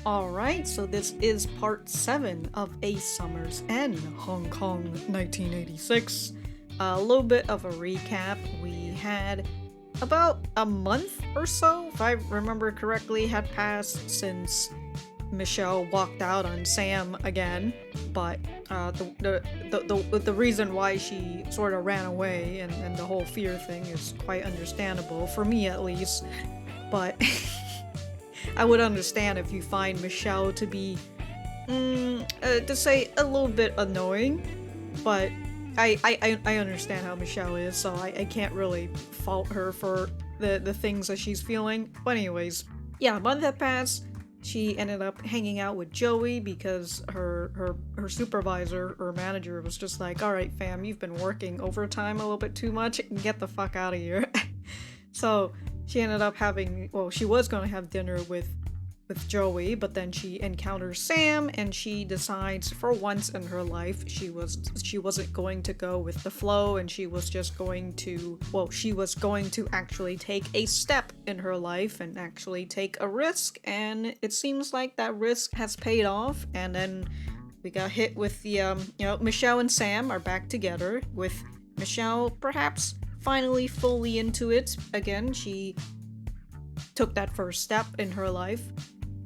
Alright, so this is part 7 of A Summer's End, Hong Kong 1986. A little bit of a recap. We had about a month or so, if I remember correctly, had passed since Michelle walked out on Sam again, but the reason why she sort of ran away and the whole fear thing is quite understandable, for me at least, but I would understand if you find Michelle to be, to say a little bit annoying, but I understand how Michelle is, so I can't really fault her for the things that she's feeling. But anyways, yeah, a month had passed. She ended up hanging out with Joey because her supervisor or manager was just like, alright fam, you've been working overtime a little bit too much, get the fuck out of here. So she ended up having, well, she was going to have dinner with Joey, but then she encounters Sam and she decides for once in her life she wasn't going to go with the flow, and she was just going to, well, she was going to actually take a step in her life and actually take a risk, and it seems like that risk has paid off. And then we got hit with the Michelle and Sam are back together, with Michelle perhaps finally fully into it again. She took that first step in her life.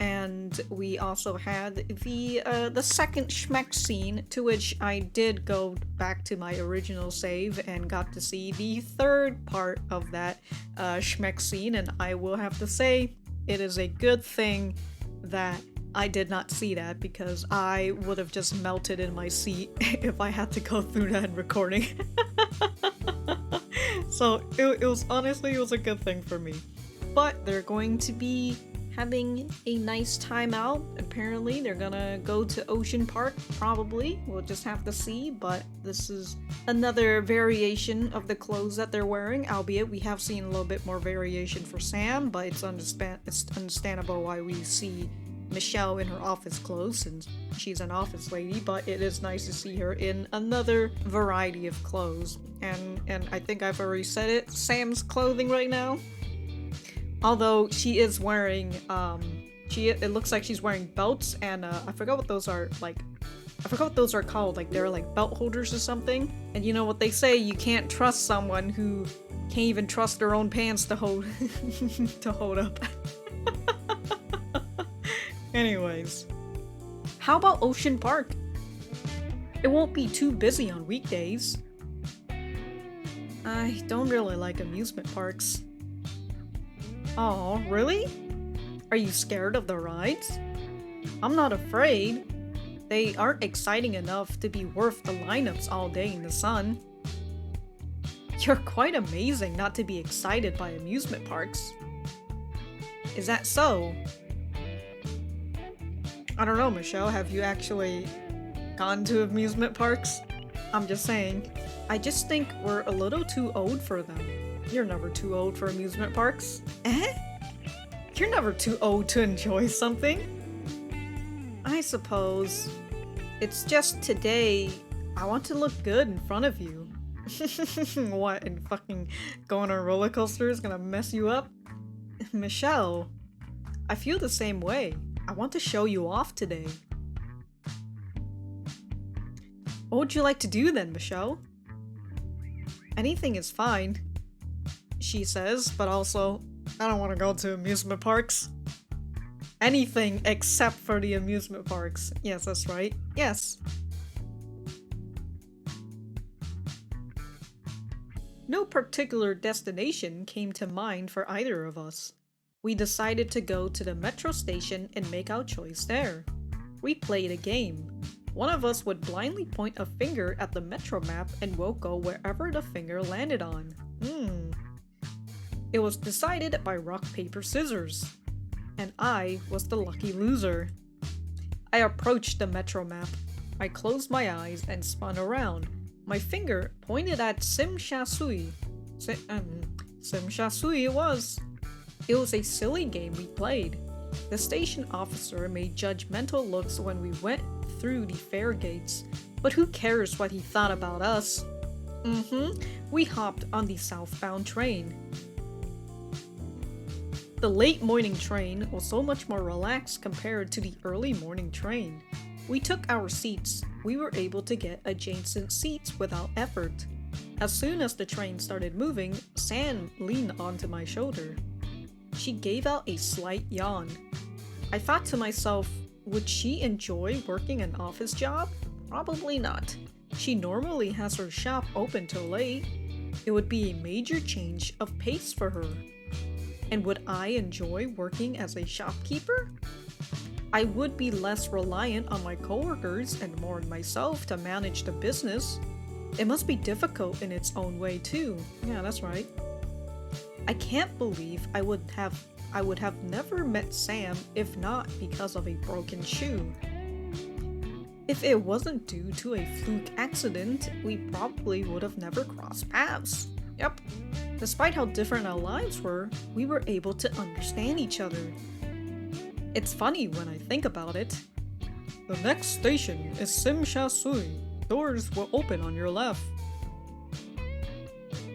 And we also had the second schmeck scene, to which I did go back to my original save and got to see the third part of that schmeck scene, and I will have to say it is a good thing that I did not see that, because I would have just melted in my seat if I had to go through that recording. So it was honestly, it was a good thing for me. But they're going to be having a nice time out. Apparently they're gonna go to Ocean Park, probably. We'll just have to see, but this is another variation of the clothes that they're wearing, albeit we have seen a little bit more variation for Sam, but it's understandable why we see Michelle in her office clothes, since she's an office lady, but it is nice to see her in another variety of clothes. And I think I've already said it, Sam's clothing right now, although she is wearing, it looks like she's wearing belts, and I forgot what those are, like, I forgot what those are called, like they're like belt holders or something. And you know what they say, you can't trust someone who can't even trust their own pants to hold, to hold up. Anyways, how about Ocean Park? It won't be too busy on weekdays. I don't really like amusement parks. Oh, really? Are you scared of the rides? I'm not afraid. They aren't exciting enough to be worth the lineups all day in the sun. You're quite amazing not to be excited by amusement parks. Is that so? I don't know, Michelle, have you actually gone to amusement parks? I'm just saying. I just think we're a little too old for them. You're never too old for amusement parks. Eh? You're never too old to enjoy something. I suppose. It's just today, I want to look good in front of you. What, and fucking going on a roller coaster is gonna mess you up? Michelle, I feel the same way. I want to show you off today. What would you like to do then, Michelle? Anything is fine, she says, but also, I don't want to go to amusement parks. Anything except for the amusement parks. Yes, that's right. Yes. No particular destination came to mind for either of us. We decided to go to the metro station and make our choice there. We played a game. One of us would blindly point a finger at the metro map and we'll go wherever the finger landed on. It was decided by rock, paper, scissors. And I was the lucky loser. I approached the metro map. I closed my eyes and spun around. My finger pointed at Sim Sha Sui. Sim Sha Sui it was. It was a silly game we played. The station officer made judgmental looks when we went through the fare gates, but who cares what he thought about us? We hopped on the southbound train. The late morning train was so much more relaxed compared to the early morning train. We took our seats. We were able to get adjacent seats without effort. As soon as the train started moving, Sam leaned onto my shoulder. She gave out a slight yawn. I thought to myself, would she enjoy working an office job? Probably not. She normally has her shop open till late. It would be a major change of pace for her. And would I enjoy working as a shopkeeper? I would be less reliant on my coworkers and more on myself to manage the business. It must be difficult in its own way too. Yeah, that's right. I can't believe I would have never met Sam if not because of a broken shoe. If it wasn't due to a fluke accident, we probably would have never crossed paths. Yep. Despite how different our lives were, we were able to understand each other. It's funny when I think about it. The next station is Simshasui. Doors will open on your left.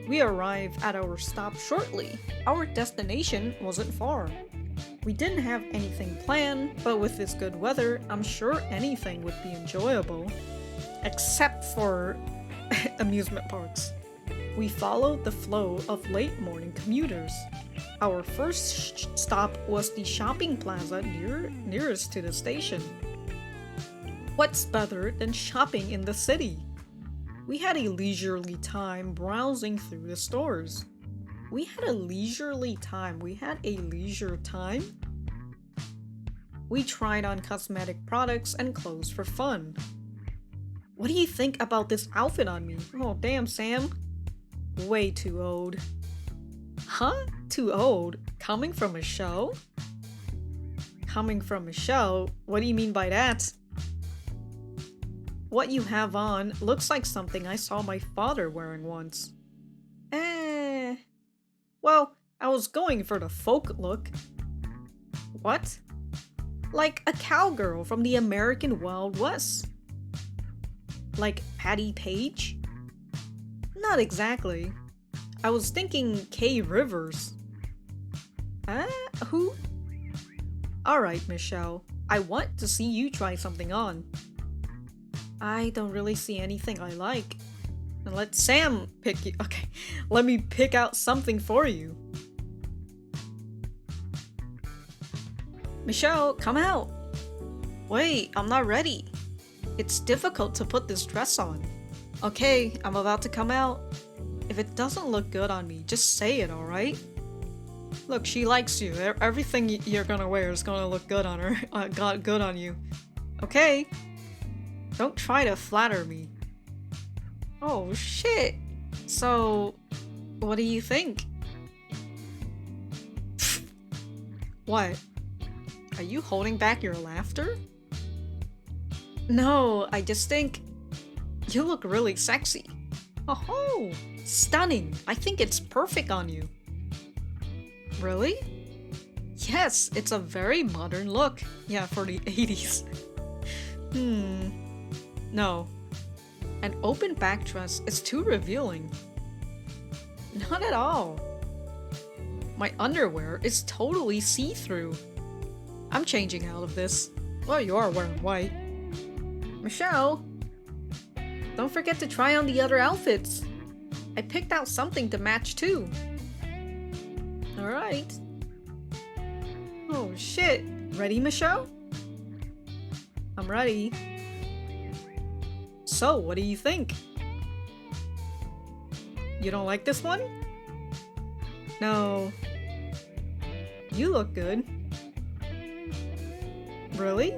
We arrived at our stop shortly. Our destination wasn't far. We didn't have anything planned, but with this good weather, I'm sure anything would be enjoyable. Except for amusement parks. We followed the flow of late morning commuters. Our first stop was the shopping plaza nearest to the station. What's better than shopping in the city? We had a leisurely time browsing through the stores. We had a leisure time. We tried on cosmetic products and clothes for fun. What do you think about this outfit on me? Oh, damn, Sam. Way too old. Huh? Too old? Coming from a show? Coming from a show? What do you mean by that? What you have on looks like something I saw my father wearing once. Well, I was going for the folk look. What? Like a cowgirl from the American Wild West. Like Patty Page? Not exactly. I was thinking Kay Rivers. Who? Alright, Michelle. I want to see you try something on. I don't really see anything I like. And let Sam pick you. Okay, let me pick out something for you. Michelle, come out. Wait, I'm not ready. It's difficult to put this dress on. Okay, I'm about to come out. If it doesn't look good on me, just say it, alright? Look, she likes you. Everything you're gonna wear is gonna look good on her. Good on you. Okay? Don't try to flatter me. Oh, shit. So, what do you think? What? Are you holding back your laughter? No, I just think you look really sexy. Oh, stunning. I think it's perfect on you. Really? Yes, it's a very modern look. Yeah, for the 80s. No. An open back dress is too revealing. Not at all. My underwear is totally see-through. I'm changing out of this. Well, you are wearing white. Michelle, don't forget to try on the other outfits. I picked out something to match too. Alright. Oh shit. Ready, Michelle? I'm ready. So, what do you think? You don't like this one? No. You look good. Really?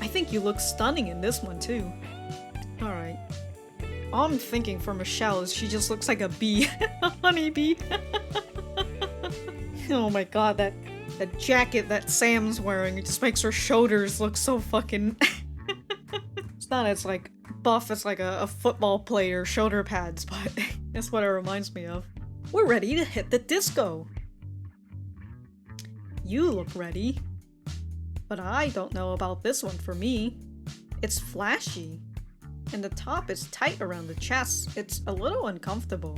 I think you look stunning in this one too. Alright. All I'm thinking for Michelle is she just looks like a bee. A honeybee. Oh my god, that jacket that Sam's wearing, it just makes her shoulders look so fucking... It's not as like buff as like a football player shoulder pads, but that's what it reminds me of. We're ready to hit the disco. You look ready. But I don't know about this one for me. It's flashy. And the top is tight around the chest. It's a little uncomfortable.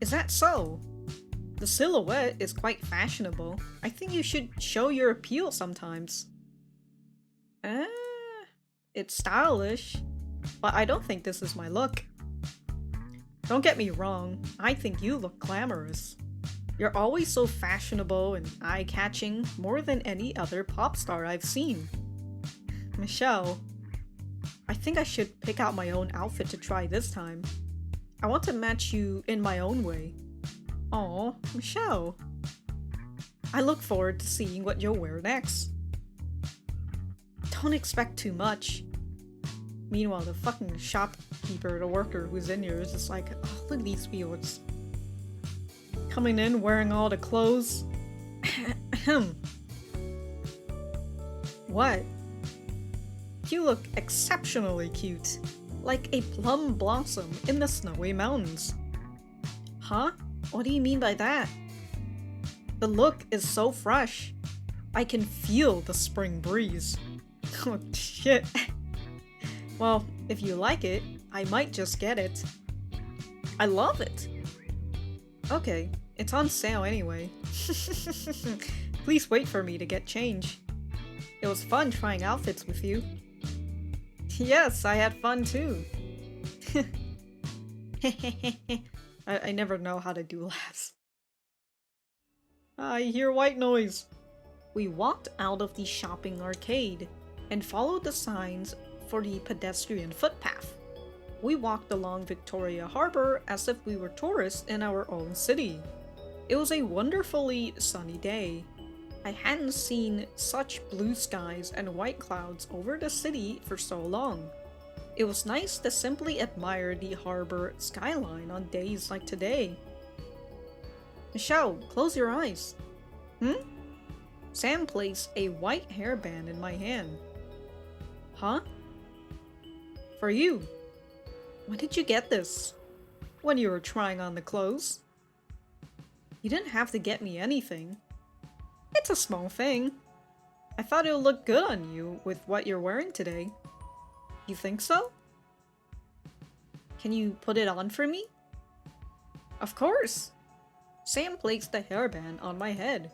Is that so? The silhouette is quite fashionable. I think you should show your appeal sometimes. It's stylish, but I don't think this is my look. Don't get me wrong, I think you look glamorous. You're always so fashionable and eye-catching, more than any other pop star I've seen. Michelle, I think I should pick out my own outfit to try this time. I want to match you in my own way. Aw, Michelle. I look forward to seeing what you'll wear next. Don't expect too much. Meanwhile, the fucking shopkeeper, the worker who's in here is just like, oh, look at these fields. Coming in wearing all the clothes. What? You look exceptionally cute. Like a plum blossom in the snowy mountains. Huh? What do you mean by that? The look is so fresh. I can feel the spring breeze. Oh shit. Well, if you like it, I might just get it. I love it. Okay, it's on sale anyway. Please wait for me to get change. It was fun trying outfits with you. Yes, I had fun too. I never know how to do laughs. I hear white noise. We walked out of the shopping arcade and followed the signs for the pedestrian footpath. We walked along Victoria Harbor as if we were tourists in our own city. It was a wonderfully sunny day. I hadn't seen such blue skies and white clouds over the city for so long. It was nice to simply admire the harbor skyline on days like today. Michelle, close your eyes. Sam placed a white hairband in my hand. Huh? For you. When did you get this? When you were trying on the clothes? You didn't have to get me anything. It's a small thing. I thought it would look good on you with what you're wearing today. You think so? Can you put it on for me? Of course. Sam placed the hairband on my head.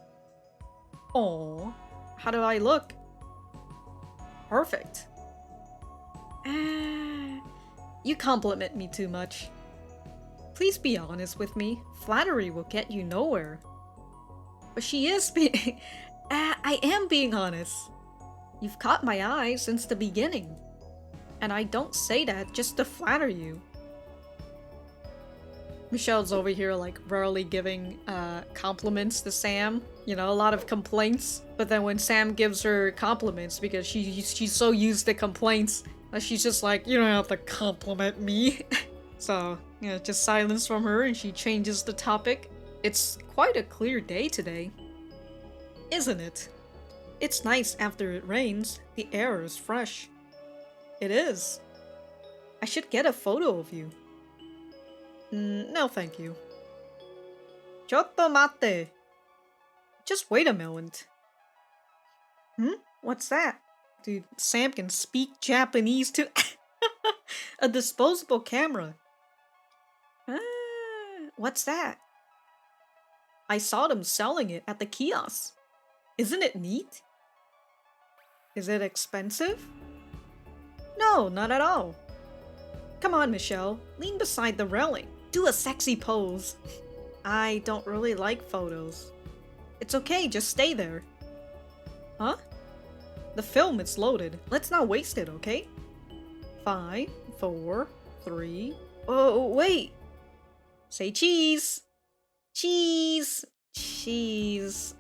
Aww, how do I look? Perfect. You compliment me too much. Please be honest with me. Flattery will get you nowhere. But she is being... I am being honest. You've caught my eye since the beginning. And I don't say that just to flatter you. Michelle's over here like rarely giving compliments to Sam. You know, a lot of complaints. But then when Sam gives her compliments, because she's so used to complaints, she's just like, you don't have to compliment me. So, you know, just silence from her and she changes the topic. It's quite a clear day today. Isn't it? It's nice after it rains. The air is fresh. It is. I should get a photo of you. No thank you. Chotto matte. Just wait a moment. What's that? Dude, Sam can speak Japanese too. A disposable camera. What's that? I saw them selling it at the kiosk. Isn't it neat? Is it expensive? No, not at all. Come on, Michelle. Lean beside the railing. Do a sexy pose. I don't really like photos. It's okay, just stay there. Huh? The film is loaded. Let's not waste it, okay? 5, 4, 3... Oh, wait! Say cheese! Cheese! Cheese...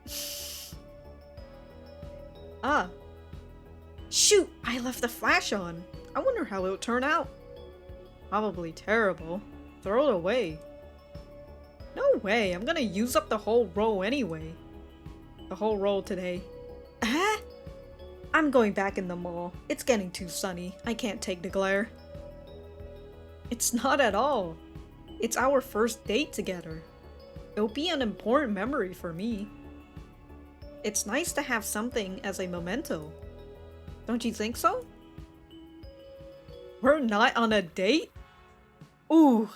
Ah. Shoot! I left the flash on. I wonder how it would turn out. Probably terrible. Throw it away. No way, I'm gonna use up the whole roll anyway. The whole roll today. I'm going back in the mall. It's getting too sunny. I can't take the glare. It's not at all. It's our first date together. It'll be an important memory for me. It's nice to have something as a memento. Don't you think so? We're not on a date? Ooh.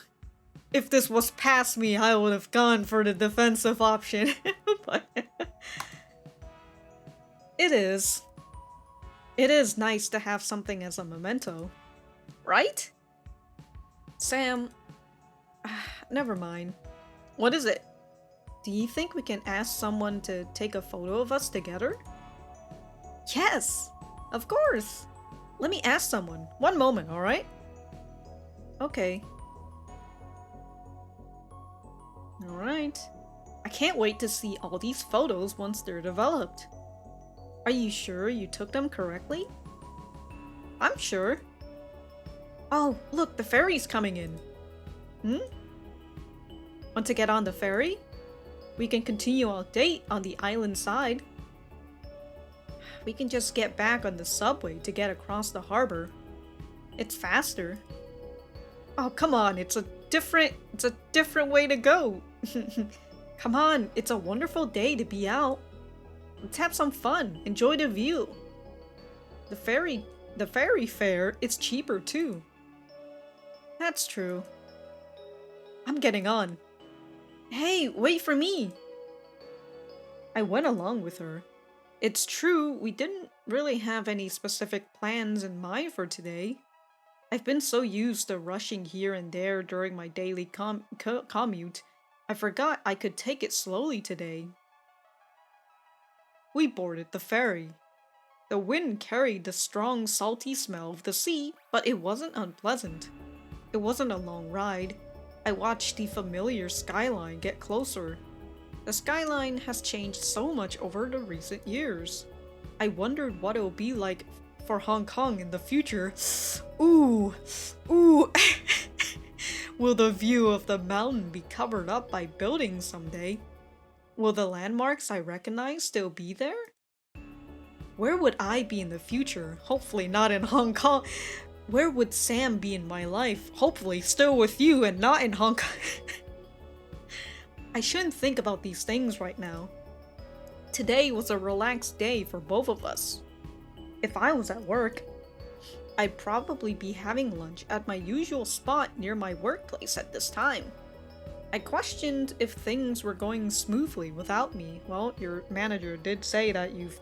if this was past me, I would have gone for the defensive option. But it is. It is nice to have something as a memento. Right? Sam... never mind. What is it? Do you think we can ask someone to take a photo of us together? Yes! Of course! Let me ask someone. One moment, alright? Okay. Alright. I can't wait to see all these photos once they're developed. Are you sure you took them correctly? I'm sure. Oh, look, the ferry's coming in. Want to get on the ferry? We can continue our date on the island side. We can just get back on the subway to get across the harbor. It's faster. Oh, come on, it's a different way to go. Come on, it's a wonderful day to be out. Let's have some fun, enjoy the view. The ferry fare is cheaper too. That's true. I'm getting on. Hey, wait for me! I went along with her. It's true, we didn't really have any specific plans in mind for today. I've been so used to rushing here and there during my daily commute, I forgot I could take it slowly today. We boarded the ferry. The wind carried the strong, salty smell of the sea, but it wasn't unpleasant. It wasn't a long ride. I watched the familiar skyline get closer. The skyline has changed so much over the recent years. I wondered what it will be like for Hong Kong in the future. Ooh. Will the view of the mountain be covered up by buildings someday? Will the landmarks I recognize still be there? Where would I be in the future? Hopefully not in Hong Kong. Where would Sam be in my life? Hopefully still with you and not in Hong Kong. I shouldn't think about these things right now. Today was a relaxed day for both of us. If I was at work, I'd probably be having lunch at my usual spot near my workplace at this time. I questioned if things were going smoothly without me. Well, your manager did say that you've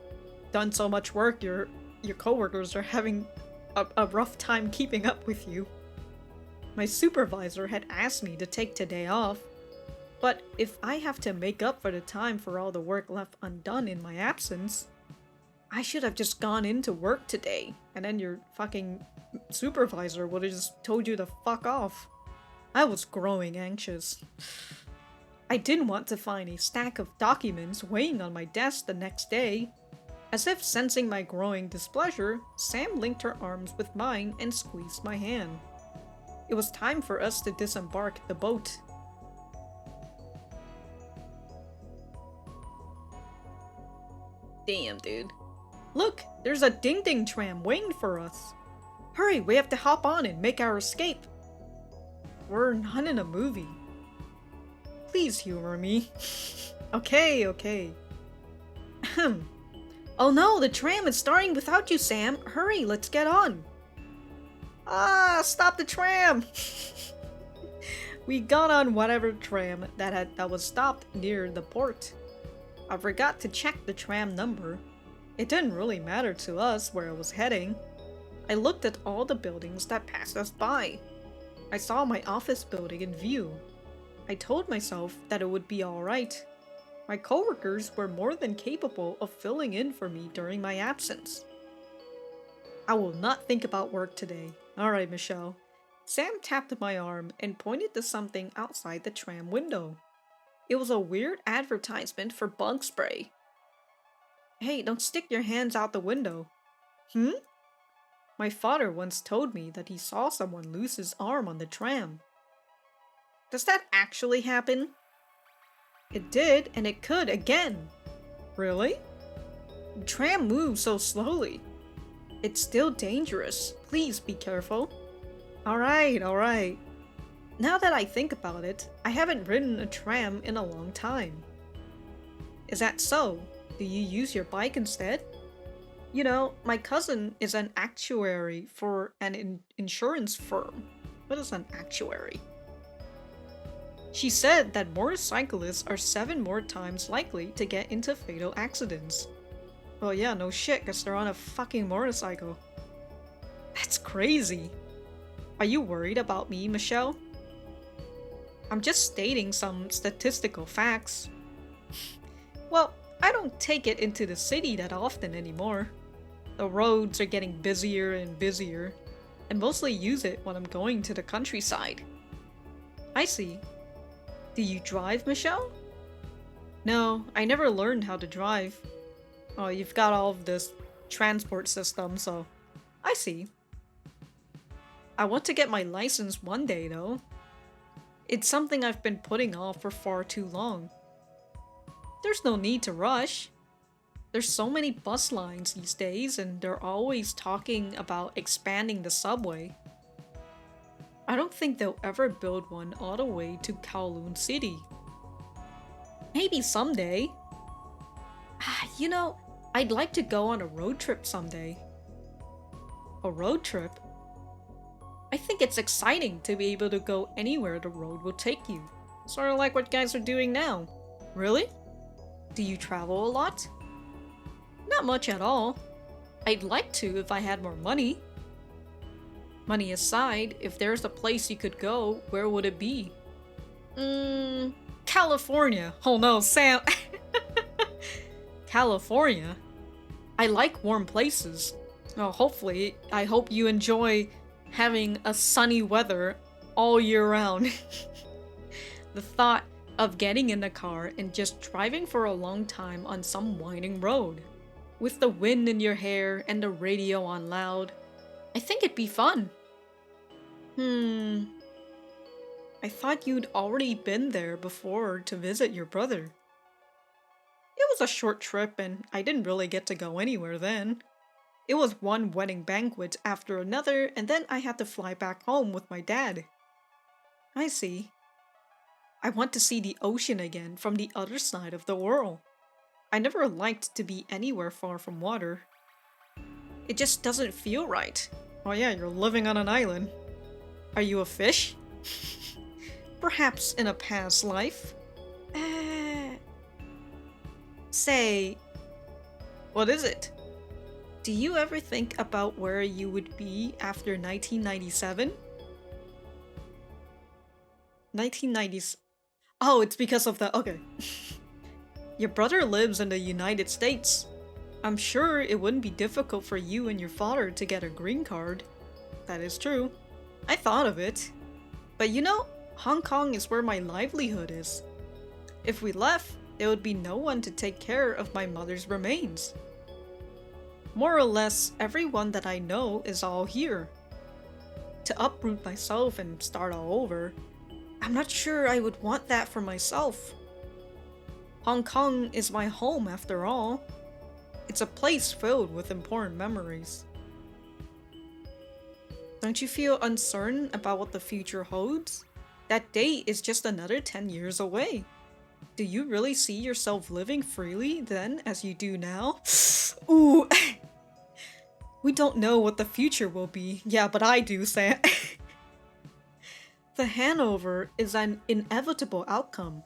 done so much work, your coworkers are having a rough time keeping up with you. My supervisor had asked me to take today off, but if I have to make up for the time for all the work left undone in my absence, I should have just gone into work today, and then your fucking supervisor would have just told you to fuck off. I was growing anxious. I didn't want to find a stack of documents weighing on my desk the next day. As if sensing my growing displeasure, Sam linked her arms with mine and squeezed my hand. It was time for us to disembark the boat. Damn, dude. Look, there's a ding-ding tram waiting for us. Hurry, we have to hop on and make our escape. We're not in a movie. Please humor me. Okay. Oh no, the tram is starting without you, Sam. Hurry, let's get on. Ah, stop the tram! We got on whatever tram that was stopped near the port. I forgot to check the tram number. It didn't really matter to us where it was heading. I looked at all the buildings that passed us by. I saw my office building in view. I told myself that it would be alright. My coworkers were more than capable of filling in for me during my absence. I will not think about work today. Alright, Michelle. Sam tapped my arm and pointed to something outside the tram window. It was a weird advertisement for bug spray. Hey, don't stick your hands out the window. My father once told me that he saw someone lose his arm on the tram. Does that actually happen? It did, and it could again. Really? The tram moves so slowly. It's still dangerous. Please be careful. Alright. Now that I think about it, I haven't ridden a tram in a long time. Is that so? Do you use your bike instead? You know, my cousin is an actuary for an insurance firm. What is an actuary? She said that motorcyclists are 7 more times likely to get into fatal accidents. Well, yeah, no shit, because they're on a fucking motorcycle. That's crazy. Are you worried about me, Michelle? I'm just stating some statistical facts. Well, I don't take it into the city that often anymore. The roads are getting busier and busier. I mostly use it when I'm going to the countryside. I see. Do you drive, Michelle? No, I never learned how to drive. Oh, you've got all of this transport system, so I see. I want to get my license one day, though. It's something I've been putting off for far too long. There's no need to rush. There's so many bus lines these days, and they're always talking about expanding the subway. I don't think they'll ever build one all the way to Kowloon City. Maybe someday. You know, I'd like to go on a road trip someday. A road trip? I think it's exciting to be able to go anywhere the road will take you. Sort of like what guys are doing now. Really? Do you travel a lot? Not much at all. I'd like to if I had more money. Money aside, if there's a place you could go, where would it be? California. Oh no, Sam. California? I like warm places. Oh, hopefully, I hope you enjoy having a sunny weather all year round. The thought of getting in the car and just driving for a long time on some winding road, with the wind in your hair and the radio on loud, I think it'd be fun. I thought you'd already been there before to visit your brother. It was a short trip and I didn't really get to go anywhere then. It was one wedding banquet after another, and then I had to fly back home with my dad. I see. I want to see the ocean again from the other side of the world. I never liked to be anywhere far from water. It just doesn't feel right. Oh yeah, you're living on an island. Are you a fish? Perhaps in a past life? Say, what is it? Do you ever think about where you would be after 1997? 1990s. Oh, it's because of the... Okay. Your brother lives in the United States. I'm sure it wouldn't be difficult for you and your father to get a green card. That is true. I thought of it. But you know, Hong Kong is where my livelihood is. If we left, there would be no one to take care of my mother's remains. More or less, everyone that I know is all here. To uproot myself and start all over, I'm not sure I would want that for myself. Hong Kong is my home after all. It's a place filled with important memories. Don't you feel uncertain about what the future holds? That date is just another 10 years away. Do you really see yourself living freely then as you do now? Ooh. We don't know what the future will be. Yeah, but I do, Sam. The handover is an inevitable outcome.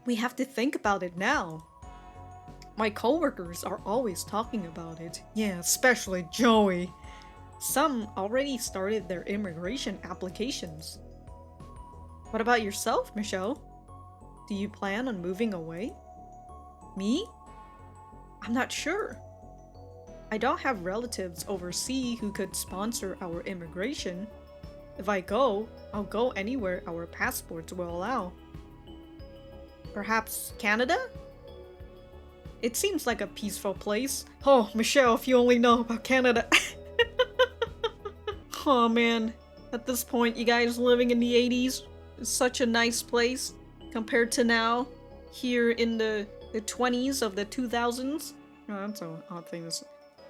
We have to think about it now. My coworkers are always talking about it. Yeah, especially Joey. Some already started their immigration applications. What about yourself, Michelle? Do you plan on moving away? Me? I'm not sure. I don't have relatives overseas who could sponsor our immigration. If I go, I'll go anywhere our passports will allow. Perhaps Canada? It seems like a peaceful place. Oh, Michelle, if you only know about Canada. Oh man, at this point, you guys living in the 80s is such a nice place compared to now, here in the 20s of the 2000s. Oh, that's an odd thing to say.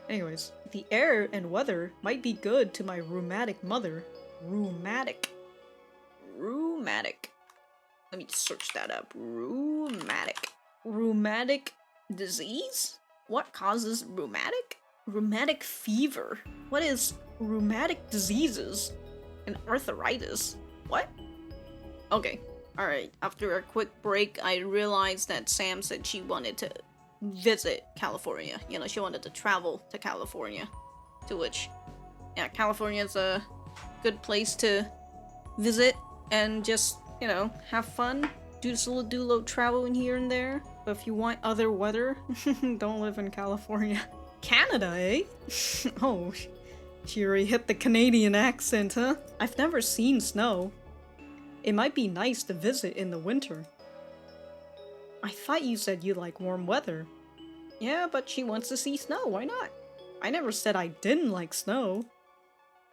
Anyways, the air and weather might be good to my rheumatic mother. Rheumatic. Let me search that up. Rheumatic. Rheumatic disease? What causes rheumatic? Rheumatic fever. What is rheumatic diseases? And arthritis. What? Okay. Alright. After a quick break, I realized that Sam said she wanted to visit California. You know, she wanted to travel to California. To which, yeah, California is a good place to visit and just, you know, have fun. Do a little traveling here and there. But if you want other weather, don't live in California. Canada, eh? Oh, Yuri hit the Canadian accent, huh? I've never seen snow. It might be nice to visit in the winter. I thought you said you like warm weather. Yeah, but she wants to see snow, why not? I never said I didn't like snow.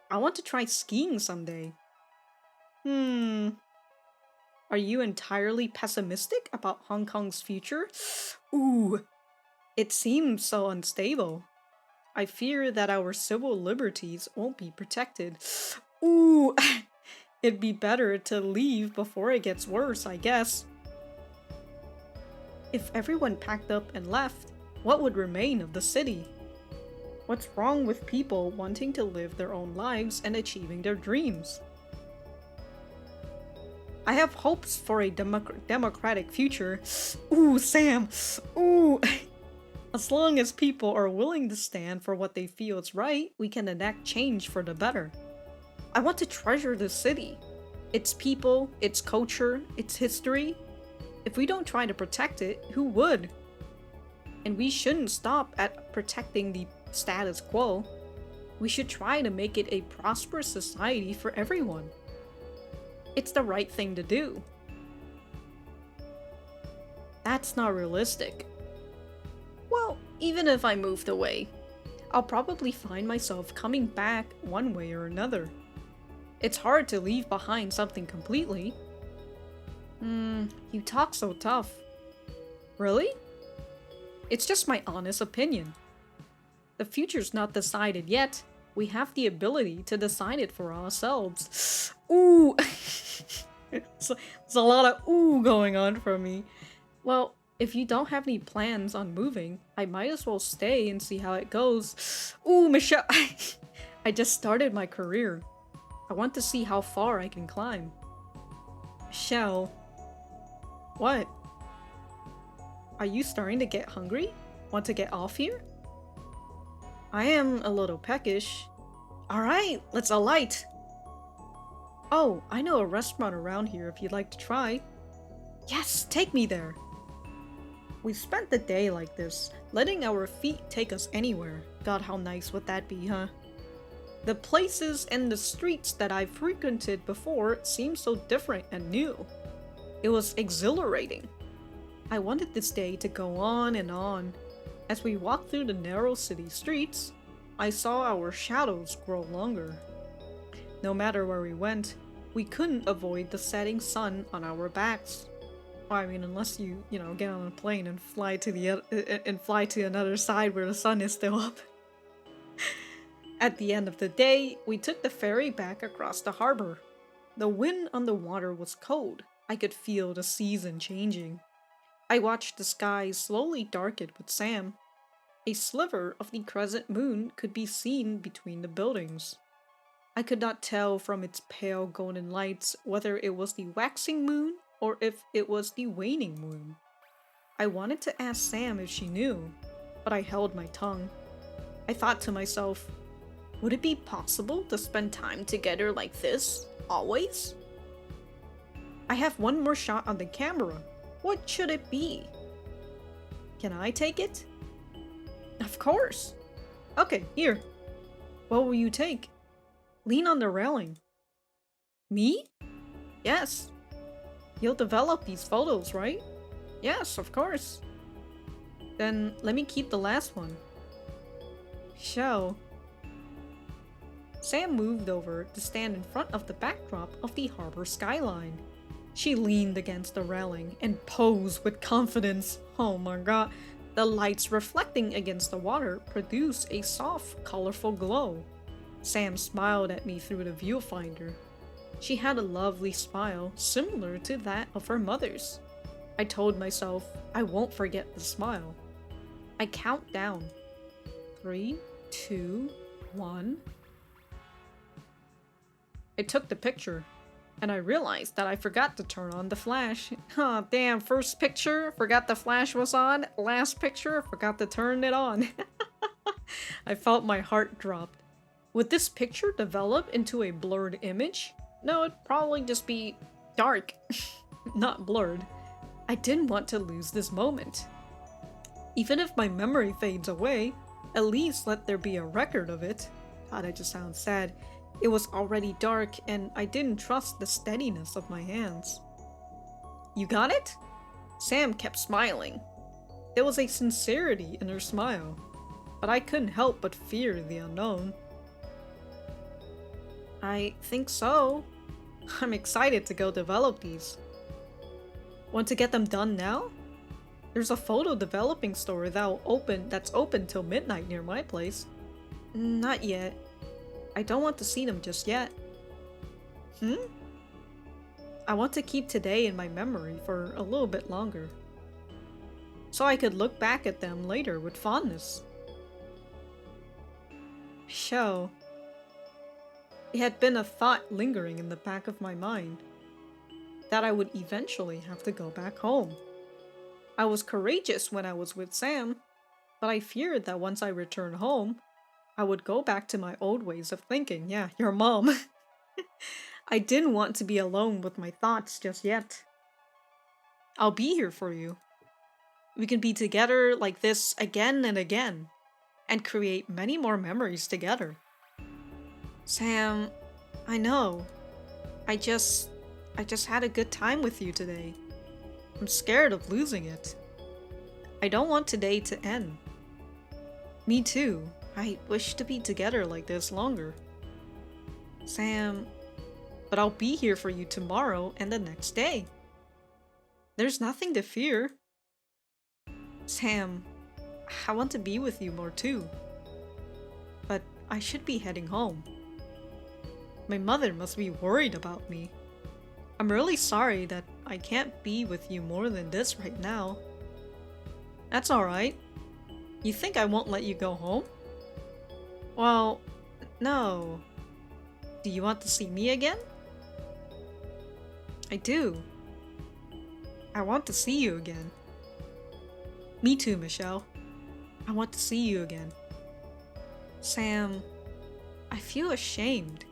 I want to try skiing someday. Are you entirely pessimistic about Hong Kong's future? Ooh, it seems so unstable. I fear that our civil liberties won't be protected. Ooh, it'd be better to leave before it gets worse, I guess. If everyone packed up and left, what would remain of the city? What's wrong with people wanting to live their own lives and achieving their dreams? I have hopes for a democratic future. Ooh, Sam! Ooh! As long as people are willing to stand for what they feel is right, we can enact change for the better. I want to treasure the city. Its people, its culture, its history. If we don't try to protect it, who would? And we shouldn't stop at protecting the status quo. We should try to make it a prosperous society for everyone. It's the right thing to do. That's not realistic. Well, even if I moved away, I'll probably find myself coming back one way or another. It's hard to leave behind something completely. You talk so tough. Really? It's just my honest opinion. The future's not decided yet. We have the ability to decide it for ourselves. Ooh! There's a lot of ooh going on from me. Well, if you don't have any plans on moving, I might as well stay and see how it goes. Ooh, Michelle! I just started my career. I want to see how far I can climb. Michelle. What? Are you starting to get hungry? Want to get off here? I am a little peckish. Alright, let's alight! Oh, I know a restaurant around here if you'd like to try. Yes, take me there! We spent the day like this, letting our feet take us anywhere. God, how nice would that be, huh? The places and the streets that I've frequented before seemed so different and new. It was exhilarating. I wanted this day to go on and on. As we walked through the narrow city streets, I saw our shadows grow longer. No matter where we went, we couldn't avoid the setting sun on our backs. I mean, unless you know, get on a plane and fly to another side where the sun is still up. At the end of the day, we took the ferry back across the harbor. The wind on the water was cold. I could feel the season changing. I watched the sky slowly darken with Sam. A sliver of the crescent moon could be seen between the buildings. I could not tell from its pale golden lights whether it was the waxing moon or if it was the waning moon. I wanted to ask Sam if she knew, but I held my tongue. I thought to myself, would it be possible to spend time together like this, always? I have one more shot on the camera. What should it be? Can I take it? Of course. Okay, here. What will you take? Lean on the railing. Me? Yes. You'll develop these photos, right? Yes, of course. Then let me keep the last one. Shell. Sam moved over to stand in front of the backdrop of the harbor skyline. She leaned against the railing and posed with confidence. Oh my god. The lights reflecting against the water produced a soft, colorful glow. Sam smiled at me through the viewfinder. She had a lovely smile, similar to that of her mother's. I told myself I won't forget the smile. I count down. 3, 2, 1. I took the picture. and I realized that I forgot to turn on the flash. Oh, damn, first picture, forgot the flash was on. Last picture, forgot to turn it on. I felt my heart drop. Would this picture develop into a blurred image? No, it'd probably just be dark, not blurred. I didn't want to lose this moment. Even if my memory fades away, at least let there be a record of it. God, that just sounds sad. It was already dark, and I didn't trust the steadiness of my hands. You got it? Sam kept smiling. There was a sincerity in her smile, but I couldn't help but fear the unknown. I think so. I'm excited to go develop these. Want to get them done now? There's a photo developing store that's open till midnight near my place. Not yet. I don't want to see them just yet. I want to keep today in my memory for a little bit longer, so I could look back at them later with fondness. Michelle. It had been a thought lingering in the back of my mind that I would eventually have to go back home. I was courageous when I was with Sam, but I feared that once I returned home, I would go back to my old ways of thinking. Yeah, your mom. I didn't want to be alone with my thoughts just yet. I'll be here for you. We can be together like this again and again, and create many more memories together. Sam, I know. I just had a good time with you today. I'm scared of losing it. I don't want today to end. Me too. I wish to be together like this longer. Sam, but I'll be here for you tomorrow and the next day. There's nothing to fear. Sam, I want to be with you more too. But I should be heading home. My mother must be worried about me. I'm really sorry that I can't be with you more than this right now. That's alright. You think I won't let you go home? Well, no. Do you want to see me again? I do. I want to see you again. Me too, Michelle. I want to see you again. Sam, I feel ashamed.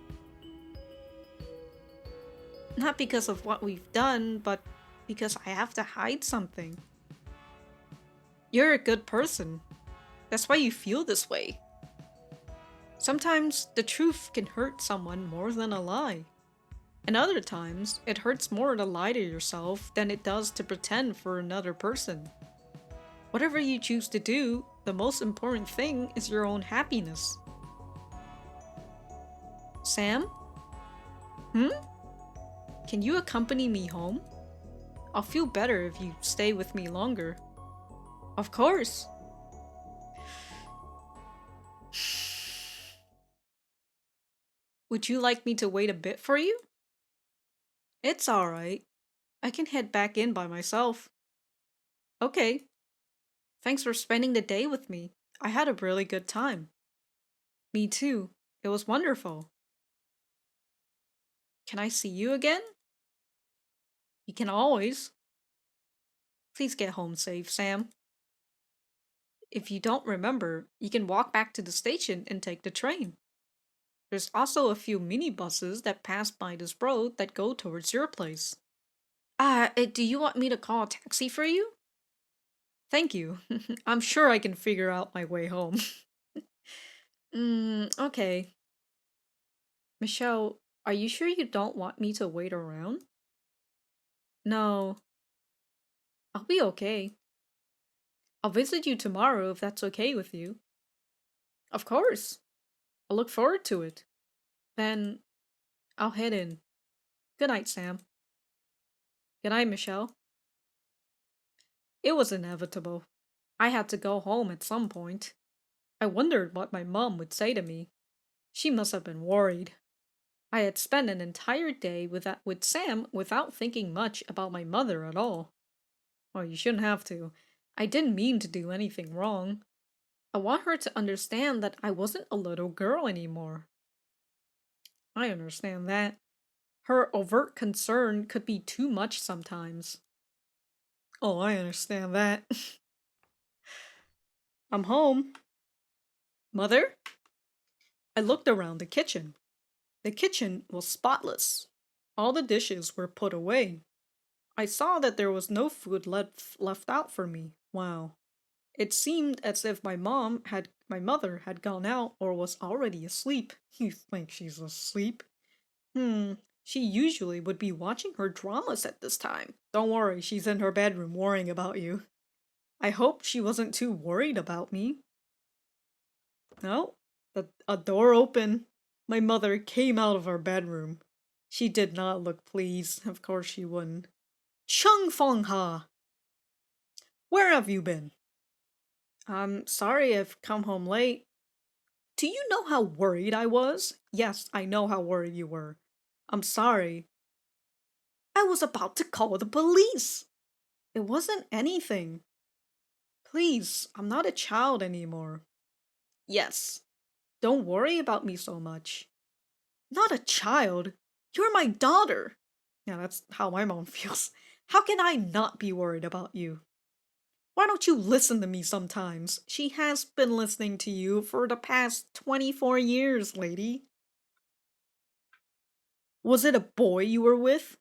Not because of what we've done, but because I have to hide something. You're a good person. That's why you feel this way. Sometimes the truth can hurt someone more than a lie. And other times, it hurts more to lie to yourself than it does to pretend for another person. Whatever you choose to do, the most important thing is your own happiness. Sam? Can you accompany me home? I'll feel better if you stay with me longer. Of course. Would you like me to wait a bit for you? It's alright. I can head back in by myself. Okay. Thanks for spending the day with me. I had a really good time. Me too. It was wonderful. Can I see you again? You can always. Please get home safe, Sam. If you don't remember, you can walk back to the station and take the train. There's also a few minibuses that pass by this road that go towards your place. Do you want me to call a taxi for you? Thank you. I'm sure I can figure out my way home. Okay. Michelle, are you sure you don't want me to wait around? No. I'll be okay. I'll visit you tomorrow if that's okay with you. Of course. I look forward to it. Then I'll head in. Good night, Sam. Good night, Michelle. It was inevitable. I had to go home at some point. I wondered what my mom would say to me. She must have been worried. I had spent an entire day with Sam without thinking much about my mother at all. Well, you shouldn't have to. I didn't mean to do anything wrong. I want her to understand that I wasn't a little girl anymore. I understand that. Her overt concern could be too much sometimes. Oh, I understand that. I'm home. Mother? I looked around the kitchen. The kitchen was spotless. All the dishes were put away. I saw that there was no food left out for me. Wow. It seemed as if my mother had gone out or was already asleep. You think she's asleep? Hmm. She usually would be watching her dramas at this time. Don't worry, she's in her bedroom worrying about you. I hope she wasn't too worried about me. No, a door opened. My mother came out of her bedroom. She did not look pleased. Of course she wouldn't. Chung Fong Ha! Where have you been? I'm sorry I've come home late. Do you know how worried I was? Yes, I know how worried you were. I'm sorry. I was about to call the police. It wasn't anything. Please, I'm not a child anymore. Yes, don't worry about me so much. Not a child. You're my daughter. Yeah, that's how my mom feels. How can I not be worried about you? Why don't you listen to me sometimes? She has been listening to you for the past 24 years, lady. Was it a boy you were with?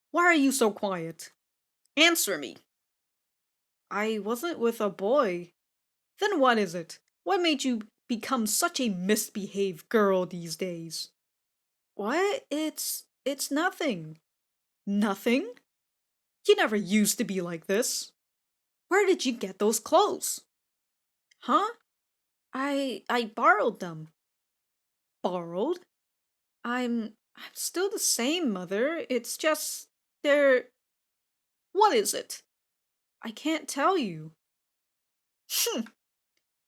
Why are you so quiet? Answer me. I wasn't with a boy. Then what is it? What made you become such a misbehaved girl these days? What? It's nothing. Nothing? You never used to be like this. Where did you get those clothes? Huh? I borrowed them. Borrowed? I'm still the same, mother. It's just they're what is it? I can't tell you.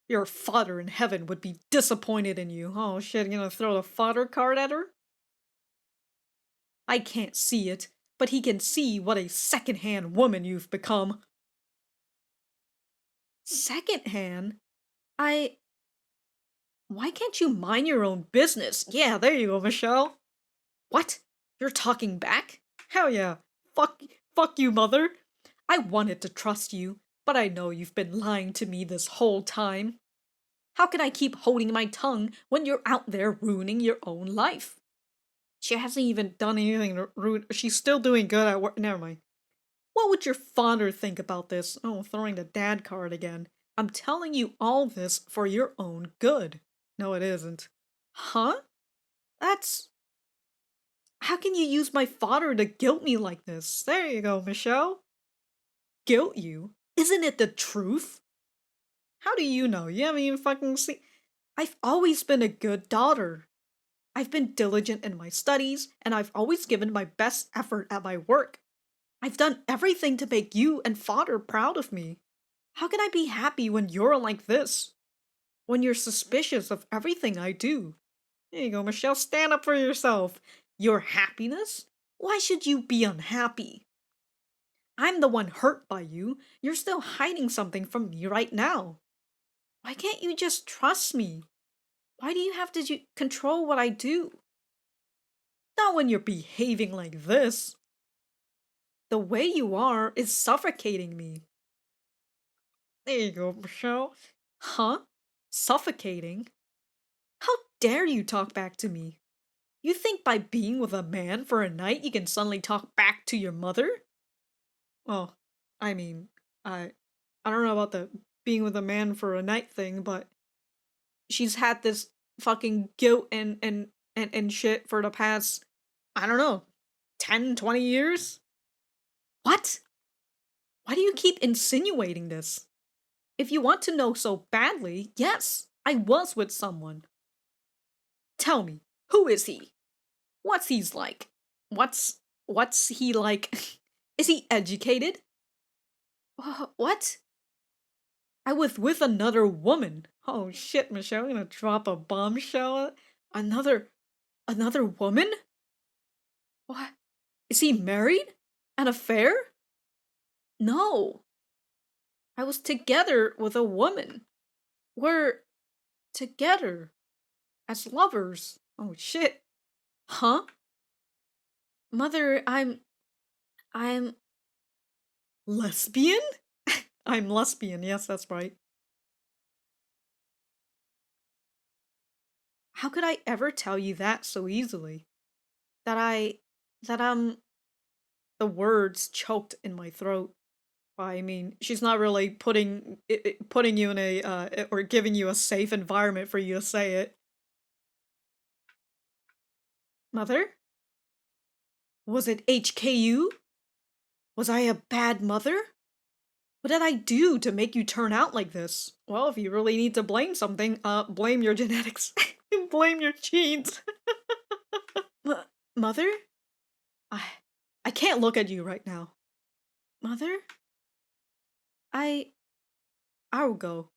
Your father in heaven would be disappointed in you. Oh shit, you gonna throw the father card at her? I can't see it, but he can see what a second-hand woman you've become. Second-hand? I. Why can't you mind your own business? Yeah, there you go, Michelle. What? You're talking back? Hell yeah. Fuck you, mother. I wanted to trust you, but I know you've been lying to me this whole time. How can I keep holding my tongue when you're out there ruining your own life? She hasn't even done anything to ruin. She's still doing good at work. Never mind. What would your father think about this? Oh, throwing the dad card again. I'm telling you all this for your own good. No, it isn't. Huh? That's. How can you use my father to guilt me like this? There you go, Michelle. Guilt you? Isn't it the truth? How do you know? You haven't even fucking seen. I've always been a good daughter. I've been diligent in my studies, and I've always given my best effort at my work. I've done everything to make you and father proud of me. How can I be happy when you're like this? When you're suspicious of everything I do? There you go, Michelle, stand up for yourself. Your happiness? Why should you be unhappy? I'm the one hurt by you. You're still hiding something from me right now. Why can't you just trust me? Why do you have to control what I do? Not when you're behaving like this. The way you are is suffocating me. There you go, Michelle. Huh? Suffocating? How dare you talk back to me? You think by being with a man for a night you can suddenly talk back to your mother? Well, I mean, I I don't know about the being with a man for a night thing, but she's had this fucking guilt and shit for the past, I don't know, 10, 20 years? What? Why do you keep insinuating this? If you want to know so badly, yes, I was with someone. Tell me, who is he? What's he's like? What's he like? Is he educated? What? I was with another woman. Oh shit, Michelle, I'm gonna drop a bombshell. Another another woman? What? Is he married? An affair? No. I was together with a woman. We're together as lovers. Oh shit. Huh? Mother, I'm lesbian? I'm lesbian, yes, that's right. How could I ever tell you that so easily? That I, that I'm, the words choked in my throat. I mean, she's not really putting you in a, or giving you a safe environment for you to say it. Mother? Was it HKU? Was I a bad mother? What did I do to make you turn out like this? Well, if you really need to blame something, blame your genetics. Blame your genes. Mother? I I can't look at you right now. Mother? I I'll go.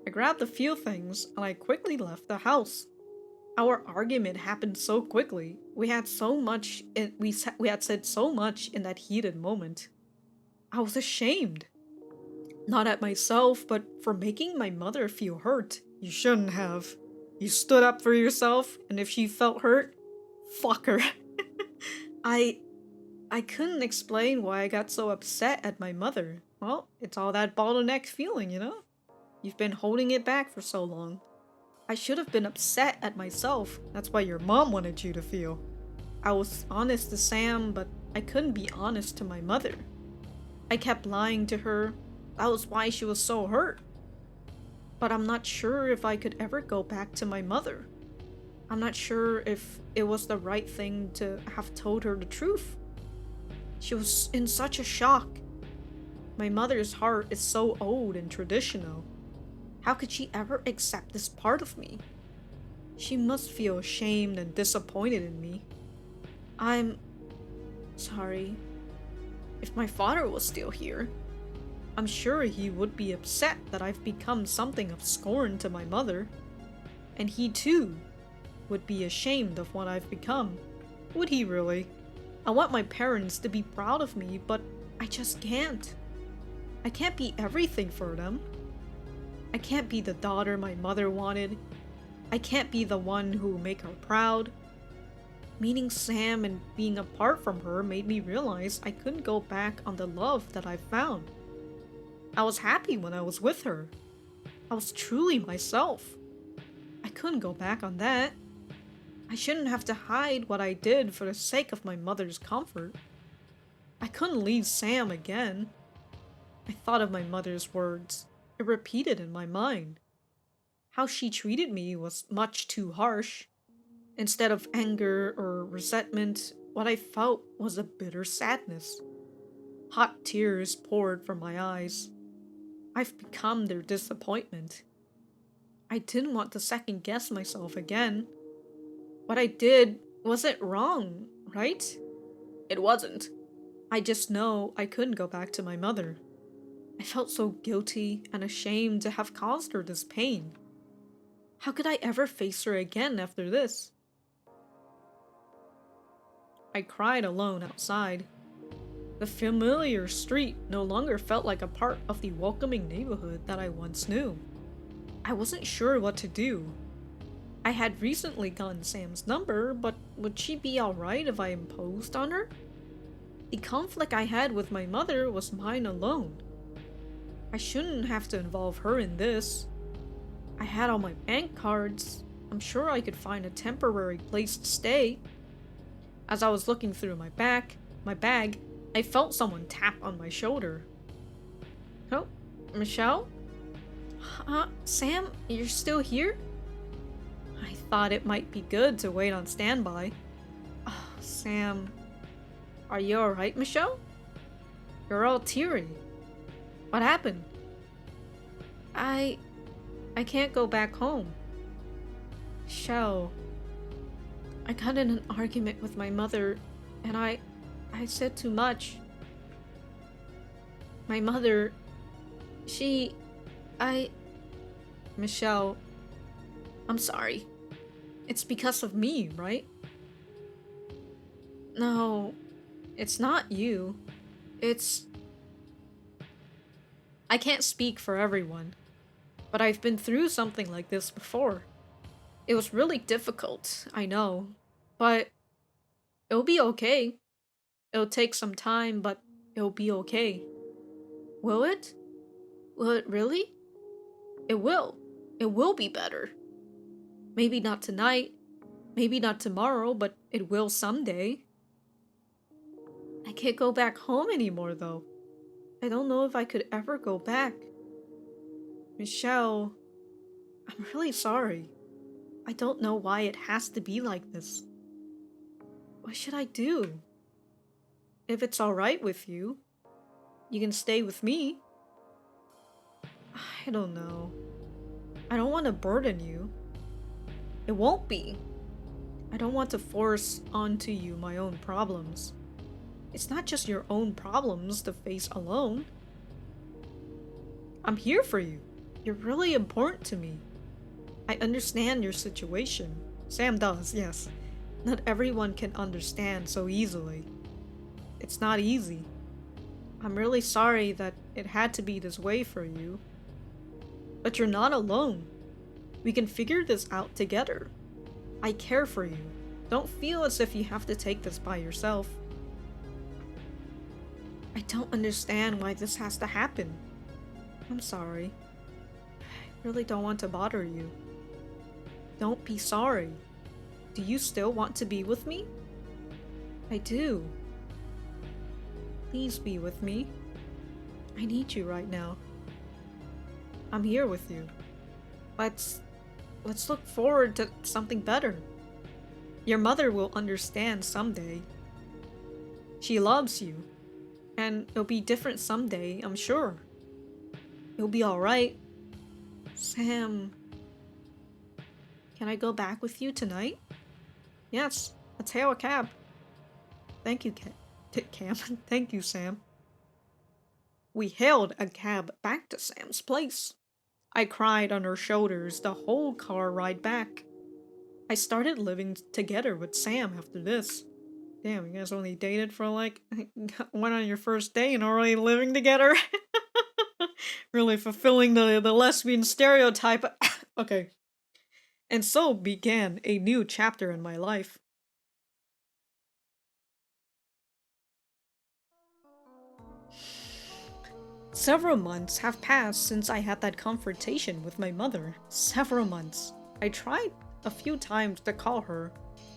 I grabbed a few things and I quickly left the house. Our argument happened so quickly. We had so much we had said so much in that heated moment. I was ashamed. Not at myself, but for making my mother feel hurt. You shouldn't have. You stood up for yourself, and if she felt hurt, fuck her. I I couldn't explain why I got so upset at my mother. Well, it's all that bottleneck feeling, you know? You've been holding it back for so long. I should have been upset at myself. That's why your mom wanted you to feel. I was honest to Sam, but I couldn't be honest to my mother. I kept lying to her. That was why she was so hurt. But I'm not sure if I could ever go back to my mother. I'm not sure if it was the right thing to have told her the truth. She was in such a shock. My mother's heart is so old and traditional. How could she ever accept this part of me? She must feel ashamed and disappointed in me. I'm sorry. If my father was still here, I'm sure he would be upset that I've become something of scorn to my mother. And he too would be ashamed of what I've become. Would he really? I want my parents to be proud of me, but I just can't. I can't be everything for them. I can't be the daughter my mother wanted. I can't be the one who will make her proud. Meeting Sam and being apart from her made me realize I couldn't go back on the love that I found. I was happy when I was with her. I was truly myself. I couldn't go back on that. I shouldn't have to hide what I did for the sake of my mother's comfort. I couldn't leave Sam again. I thought of my mother's words. It repeated in my mind. How she treated me was much too harsh. Instead of anger or resentment, what I felt was a bitter sadness. Hot tears poured from my eyes. I've become their disappointment. I didn't want to second guess myself again. What I did wasn't wrong, right? It wasn't. I just know I couldn't go back to my mother. I felt so guilty and ashamed to have caused her this pain. How could I ever face her again after this? I cried alone outside. The familiar street no longer felt like a part of the welcoming neighborhood that I once knew. I wasn't sure what to do. I had recently gotten Sam's number, but would she be alright if I imposed on her? The conflict I had with my mother was mine alone. I shouldn't have to involve her in this. I had all my bank cards. I'm sure I could find a temporary place to stay. As I was looking through my bag, I felt someone tap on my shoulder. Oh, Michelle? Sam, you're still here? I thought it might be good to wait on standby. Oh, Sam. Are you alright, Michelle? You're all teary. What happened? I can't go back home. Michelle. I got in an argument with my mother, and I said too much. My mother, Michelle, I'm sorry. It's because of me, right? No, it's not you. It's... I can't speak for everyone. But I've been through something like this before. It was really difficult, I know. But it'll be okay. It'll take some time, but it'll be okay. Will it? Will it really? It will. It will be better. Maybe not tonight, maybe not tomorrow, but it will someday. I can't go back home anymore, though. I don't know if I could ever go back. Michelle, I'm really sorry. I don't know why it has to be like this. What should I do? If it's alright with you, you can stay with me. I don't know. I don't want to burden you. It won't be. I don't want to force onto you my own problems. It's not just your own problems to face alone. I'm here for you. You're really important to me. I understand your situation. Sam does, yes. Not everyone can understand so easily. It's not easy. I'm really sorry that it had to be this way for you. But you're not alone. We can figure this out together. I care for you. Don't feel as if you have to take this by yourself. I don't understand why this has to happen. I'm sorry. I really don't want to bother you. Don't be sorry. Do you still want to be with me? I do. Please be with me. I need you right now. I'm here with you. Let's look forward to something better. Your mother will understand someday. She loves you. And it'll be different someday, I'm sure. It'll be alright. Sam. Can I go back with you tonight? Yes, let's hail a cab. Thank you, Cam. Thank you, Sam. We hailed a cab back to Sam's place. I cried on her shoulders the whole car ride back. I started living together with Sam after this. Damn, you guys only dated for like, went on your first date and already living together? Really fulfilling the lesbian stereotype. Okay. And so began a new chapter in my life. Several months have passed since I had that confrontation with my mother. Several months. I tried a few times to call her,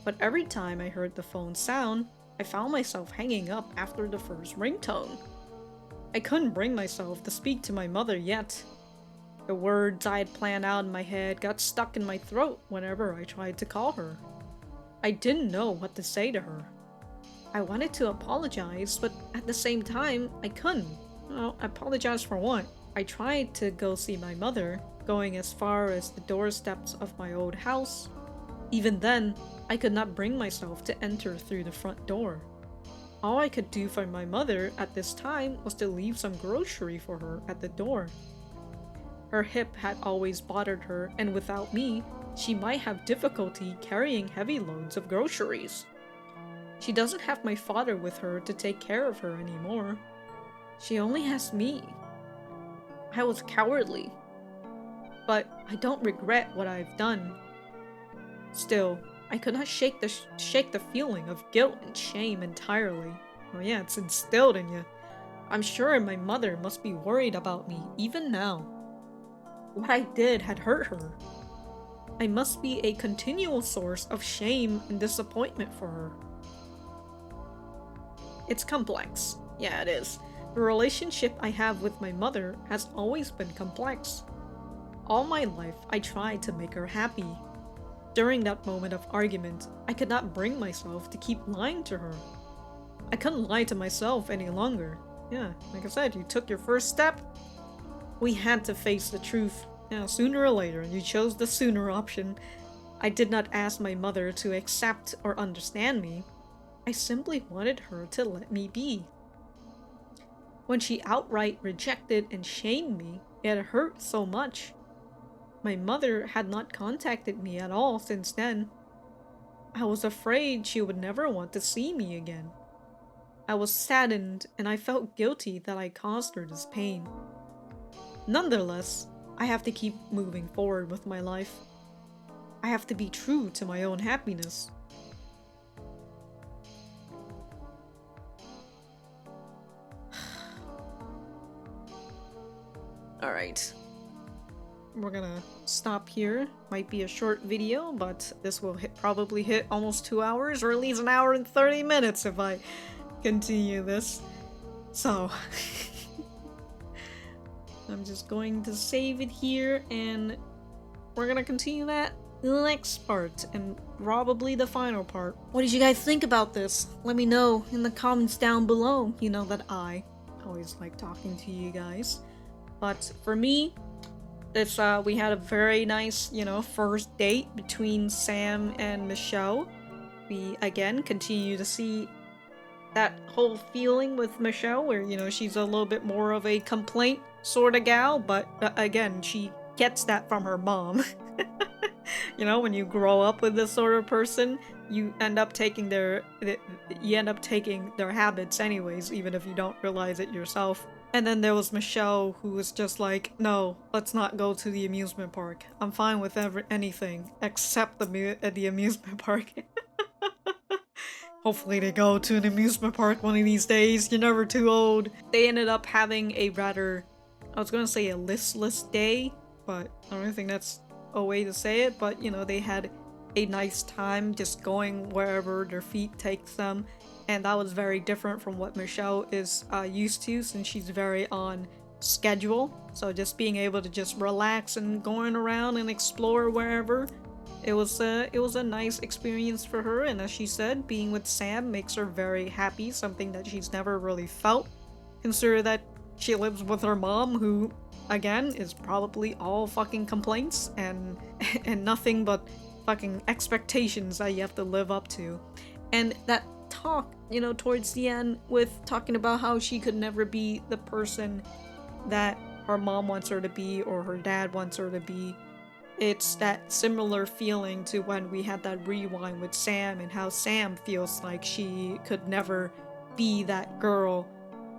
but every time I heard the phone sound, I found myself hanging up after the first ringtone. I couldn't bring myself to speak to my mother yet. The words I had planned out in my head got stuck in my throat whenever I tried to call her. I didn't know what to say to her. I wanted to apologize, but at the same time, I couldn't. Well, apologize for what? I tried to go see my mother, going as far as the doorsteps of my old house. Even then, I could not bring myself to enter through the front door. All I could do for my mother at this time was to leave some grocery for her at the door. Her hip had always bothered her, and without me, she might have difficulty carrying heavy loads of groceries. She doesn't have my father with her to take care of her anymore. She only has me. I was cowardly, but I don't regret what I've done. Still, I could not shake the feeling of guilt and shame entirely. Oh yeah, it's instilled in you. I'm sure my mother must be worried about me even now. What I did had hurt her. I must be a continual source of shame and disappointment for her. It's complex. Yeah, it is. The relationship I have with my mother has always been complex. All my life, I tried to make her happy. During that moment of argument, I could not bring myself to keep lying to her. I couldn't lie to myself any longer. Yeah, like I said, you took your first step. We had to face the truth. Yeah, sooner or later, you chose the sooner option. I did not ask my mother to accept or understand me. I simply wanted her to let me be. When she outright rejected and shamed me, it hurt so much. My mother had not contacted me at all since then. I was afraid she would never want to see me again. I was saddened and I felt guilty that I caused her this pain. Nonetheless, I have to keep moving forward with my life. I have to be true to my own happiness. Alright. We're gonna stop here. Might be a short video, but this will probably hit almost 2 hours, or at least an hour and 30 minutes if I continue this. So, I'm just going to save it here, and we're gonna continue that next part, and probably the final part. What did you guys think about this? Let me know in the comments down below. You know that I always like talking to you guys. But for me, it's we had a very nice, first date between Sam and Michelle. We again continue to see that whole feeling with Michelle where, she's a little bit more of a complaint sort of gal, but again, she gets that from her mom. When you grow up with this sort of person, you end up taking their habits anyways, even if you don't realize it yourself. And then there was Michelle, who was just like, no, let's not go to the amusement park. I'm fine with anything except the amusement park. Hopefully they go to an amusement park one of these days. You're never too old. They ended up having a rather, I was gonna say a listless day, but I don't think that's a way to say it. But, they had a nice time just going wherever their feet takes them. And that was very different from what Michelle is used to, since she's very on schedule. So just being able to just relax and going around and explore wherever, it was a nice experience for her. And as she said, being with Sam makes her very happy, something that she's never really felt. Consider that she lives with her mom, who, again, is probably all fucking complaints and nothing but fucking expectations that you have to live up to. And that talk, towards the end, with talking about how she could never be the person that her mom wants her to be or her dad wants her to be. It's that similar feeling to when we had that rewind with Sam, and how Sam feels like she could never be that girl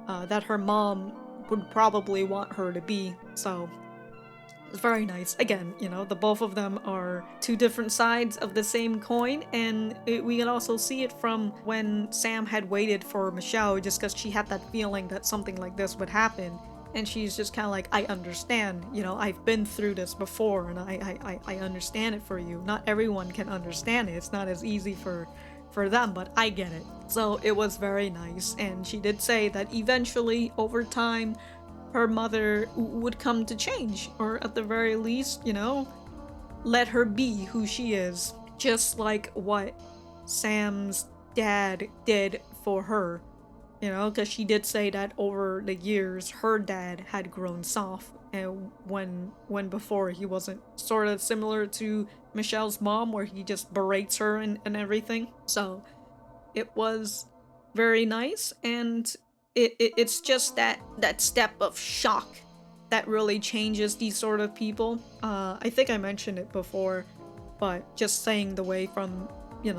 that her mom would probably want her to be. So it's very nice. Again, the both of them are two different sides of the same coin, and we can also see it from when Sam had waited for Michelle just because she had that feeling that something like this would happen. And she's just kind of like, I understand, I've been through this before, and I understand it for you. Not everyone can understand it. It's not as easy for them, but I get it. So it was very nice. And she did say that eventually, over time, her mother would come to change, or at the very least, let her be who she is, just like what Sam's dad did for her, because she did say that over the years her dad had grown soft, and when before he wasn't, sort of similar to Michelle's mom, where he just berates her and everything. So it was very nice, and it's just that step of shock that really changes these sort of people. I think I mentioned it before, but just saying the way from,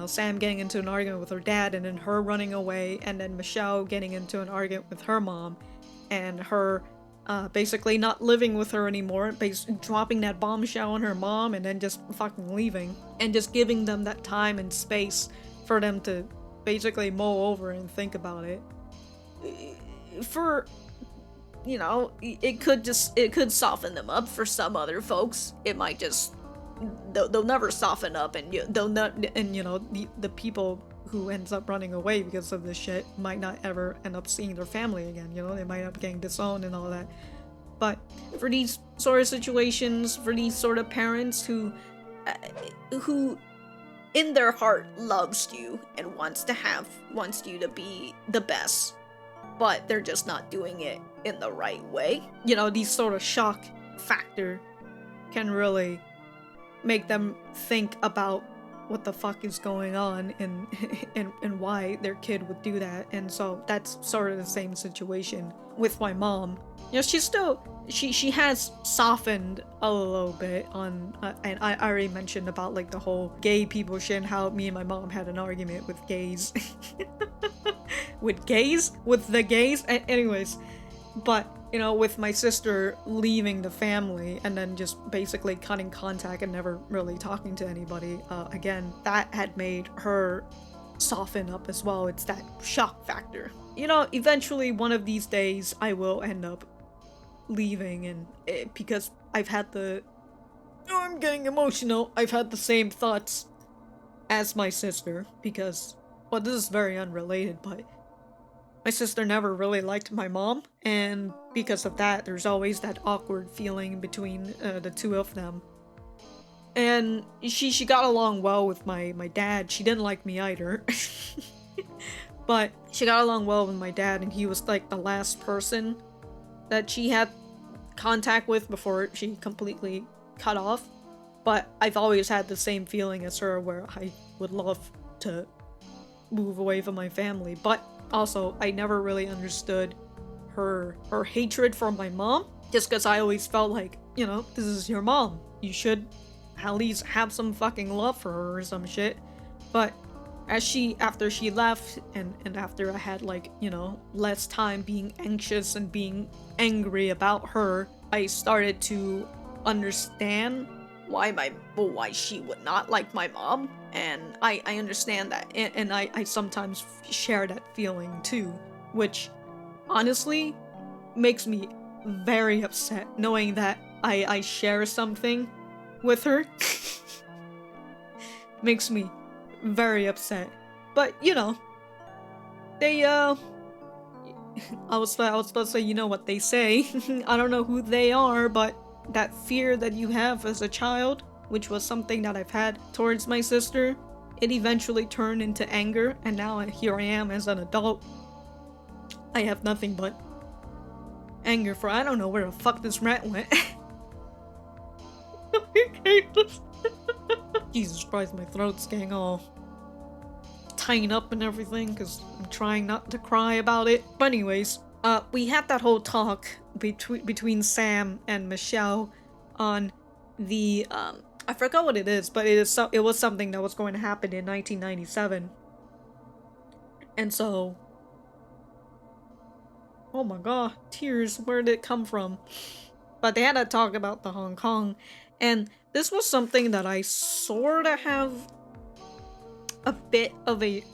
Sam getting into an argument with her dad, and then her running away, and then Michelle getting into an argument with her mom, and her basically not living with her anymore, dropping that bombshell on her mom, and then just fucking leaving, and just giving them that time and space for them to basically mull over and think about it. For, it could soften them up. For some other folks, it might just, they'll never soften up, and the people who ends up running away because of this shit might not ever end up seeing their family again. They might end up getting disowned and all that. But for these sort of situations, for these sort of parents who in their heart loves you and wants you to be the best, but they're just not doing it in the right way. These sort of shock factor can really make them think about what the fuck is going on and why their kid would do that. And so that's sort of the same situation with my mom. She's still, she has softened a little bit on, and I already mentioned about like the whole gay people shit, and how me and my mom had an argument with gays. With the gays? Anyways, but you know, with my sister leaving the family and then just basically cutting contact and never really talking to anybody again, that had made her soften up as well. It's that shock factor. You know, eventually one of these days I will end up leaving, and because I've had the... Oh, I'm getting emotional. I've had the same thoughts as my sister because, well, this is very unrelated, but my sister never really liked my mom, and because of that, there's always that awkward feeling between the two of them. And she got along well with my dad. She didn't like me either. But she got along well with my dad, and he was like the last person that she had contact with before she completely cut off. But I've always had the same feeling as her, where I would love to move away from my family. But also, I never really understood her hatred for my mom, just because I always felt like, you know, this is your mom. You should at least have some fucking love for her or some shit. But after she left, and after I had, like, you know, less time being anxious and being angry about her, I started to understand why she would not like my mom, and I understand that, and I sometimes share that feeling too, which honestly makes me very upset knowing that I share something with her. Makes me very upset. But you know, they I was supposed to say, you know what they say. I don't know who they are, but that fear that you have as a child, which was something that I've had towards my sister, it eventually turned into anger, and now here I am as an adult. I have nothing but anger for... I don't know where the fuck this rant went. Jesus Christ, my throat's getting all tying up and everything because I'm trying not to cry about it. But anyways, we had that whole talk between Sam and Michelle on the I forgot what it is, but it was something that was going to happen in 1997. And so, oh my god, tears, where did it come from? But they had to talk about the Hong Kong, and this was something that I sort of have a bit of a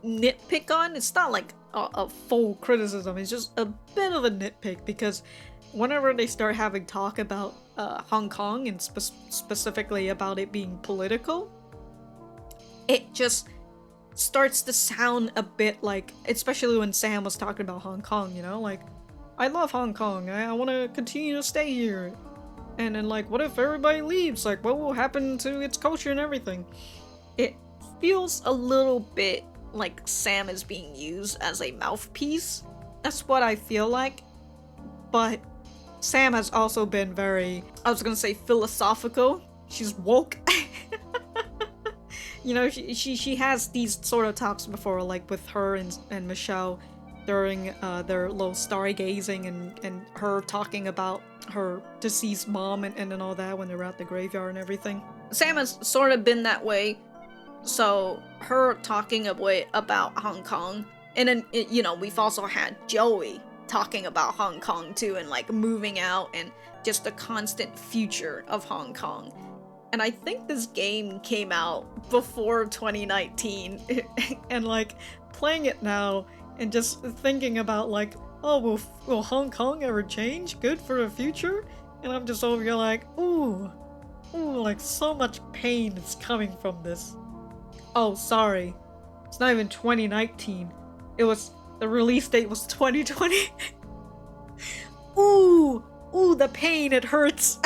nitpick on. It's not like a full criticism, it's just a bit of a nitpick, because whenever they start having talk about Hong Kong, and specifically about it being political, it just starts to sound a bit like, especially when Sam was talking about Hong Kong, you know, like, I love Hong Kong, I want to continue to stay here, and then, like, what if everybody leaves? Like, what will happen to its culture and everything? It feels a little bit like Sam is being used as a mouthpiece. That's what I feel like. But Sam has also been very, I was gonna say philosophical. She's woke. You know, she has these sort of talks before, like with her and Michelle during their little stargazing, and her talking about her deceased mom and all that when they were at the graveyard and everything. Sam has sort of been that way. So her talking about Hong Kong, and then, you know, we've also had Joey talking about Hong Kong too, and like moving out, and just the constant future of Hong Kong. And I think this game came out before 2019, and like playing it now and just thinking about, like, oh, will Hong Kong ever change? Good for the future? And I'm just over here like, ooh, like so much pain is coming from this. Oh, sorry. It's not even 2019. The release date was 2020. Ooh, the pain, it hurts.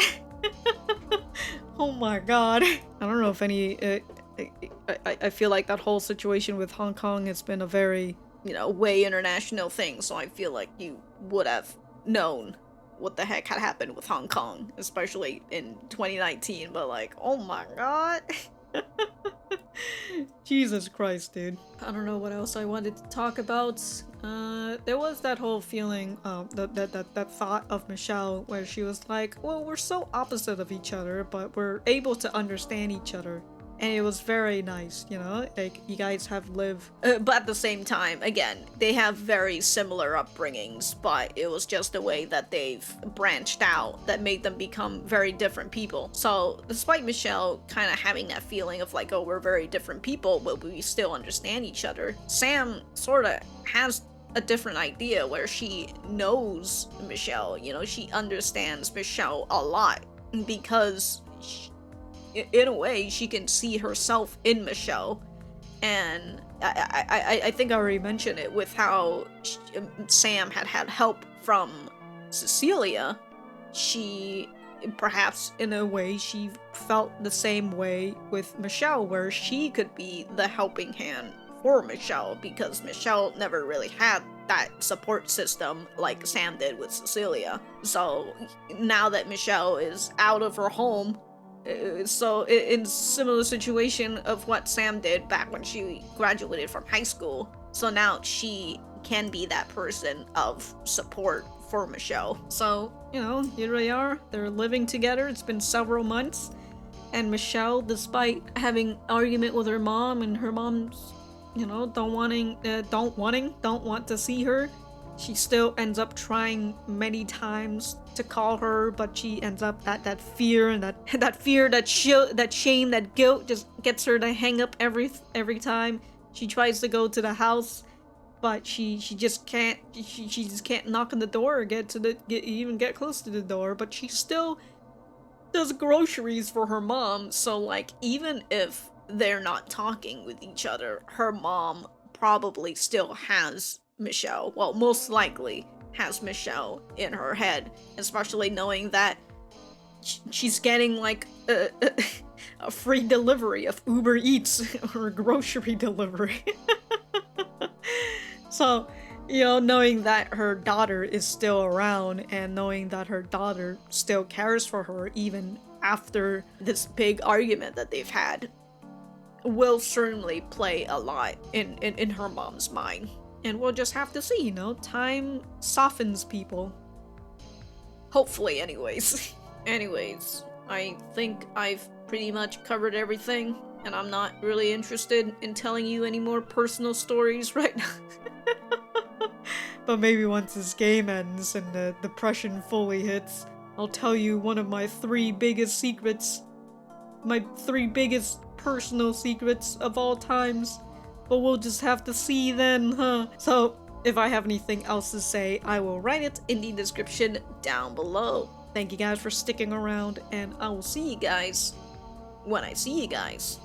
Oh my god. I don't know if I feel like that whole situation with Hong Kong has been a very, you know, way international thing, so I feel like you would have known what the heck had happened with Hong Kong, especially in 2019, but like, oh my god. Jesus Christ, dude. I don't know what else I wanted to talk about. There was that whole feeling, that thought of Michelle where she was like, well, we're so opposite of each other, but we're able to understand each other. And it was very nice, you know, like you guys have lived. But at the same time, again, they have very similar upbringings, but it was just the way that they've branched out that made them become very different people. So, despite Michelle kind of having that feeling of like, oh, we're very different people, but we still understand each other, Sam sort of has a different idea where she knows Michelle, you know, she understands Michelle a lot because in a way, she can see herself in Michelle, and I think I already mentioned it with how Sam had help from Cecilia. She, perhaps in a way, she felt the same way with Michelle, where she could be the helping hand for Michelle, because Michelle never really had that support system like Sam did with Cecilia. So now that Michelle is out of her home, so in similar situation of what Sam did back when she graduated from high school, so now she can be that person of support for Michelle. So, you know, here they are, they're living together. It's been several months, and Michelle, despite having argument with her mom, and her mom's, you know, don't want to see her, she still ends up trying many times to call her, but she ends up that fear and that fear, that shame, that guilt just gets her to hang up every time she tries to go to the house. But she just can't. She just can't knock on the door or even get close to the door. But she still does groceries for her mom. So like, even if they're not talking with each other, her mom probably still has Michelle. Well, most likely has Michelle in her head, especially knowing that she's getting like a free delivery of Uber Eats or grocery delivery. So, you know, knowing that her daughter is still around, and knowing that her daughter still cares for her even after this big argument that they've had, will certainly play a lot in her mom's mind. And we'll just have to see, you know, time softens people. Hopefully, anyways. Anyways, I think I've pretty much covered everything, and I'm not really interested in telling you any more personal stories right now. But maybe once this game ends and the depression fully hits, I'll tell you one of my 3 biggest secrets. My 3 biggest personal secrets of all times. But we'll just have to see then, huh? So, if I have anything else to say, I will write it in the description down below. Thank you guys for sticking around, and I will see you guys when I see you guys.